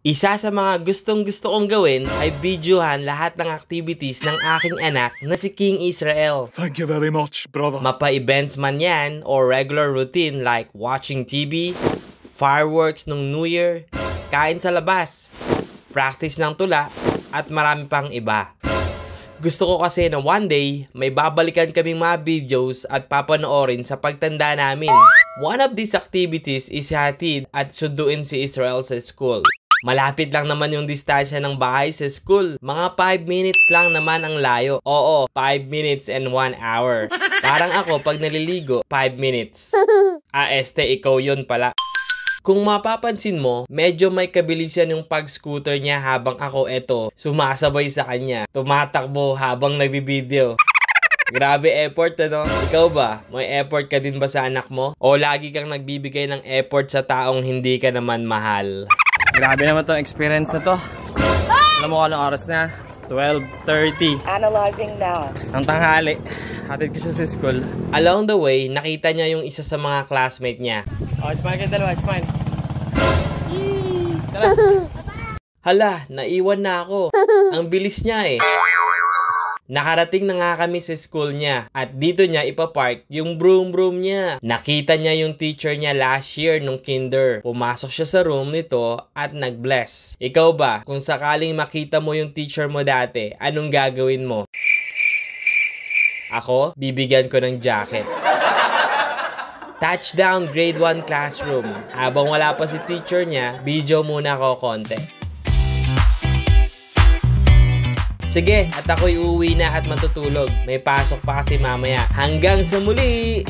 Isa sa mga gustong-gusto kong gawin ay videohan lahat ng activities ng aking anak na si King Israel. Thank you very much, brother. Mapa-events man yan or regular routine like watching TV, fireworks nung New Year, kain sa labas, practice ng tula, at marami pang iba. Gusto ko kasi na one day, may babalikan kaming mga videos at papanoorin sa pagtanda namin. One of these activities is hatid at sunduin si Israel sa school. Malapit lang naman yung distansya ng bahay sa school. Mga 5 minutes lang naman ang layo. Oo, 5 minutes and 1 hour. Parang ako pag naliligo, 5 minutes. Ikaw yun pala. Kung mapapansin mo, medyo may kabilisan yung pag-scooter niya habang ako sumasabay sa kanya. Tumatakbo habang nagbibideo. Grabe effort, ano? Ikaw ba? May effort ka din ba sa anak mo? O lagi kang nagbibigay ng effort sa taong hindi ka naman mahal? Grabe naman tong experience na to. Alam mo kung anong oras na? 12:30. Analyzing now. Ang tanghali. Hatid ko siya sa school. Along the way, nakita niya yung isa sa mga classmate niya. Oh, smile kayo dalawa, smile. Hala, naiwan na ako. Ang bilis niya eh. Nakarating na nga kami sa school niya at dito niya ipapark yung broom niya. Nakita niya yung teacher niya last year nung kinder. Pumasok siya sa room nito at nag-bless. Ikaw ba, kung sakaling makita mo yung teacher mo dati, anong gagawin mo? Ako, bibigyan ko ng jacket. Touchdown grade 1 classroom. Habang wala pa si teacher niya, video muna ko konti. Sige, at ako'y uuwi na at matutulog. May pasok pa kasi mamaya. Hanggang sa muli!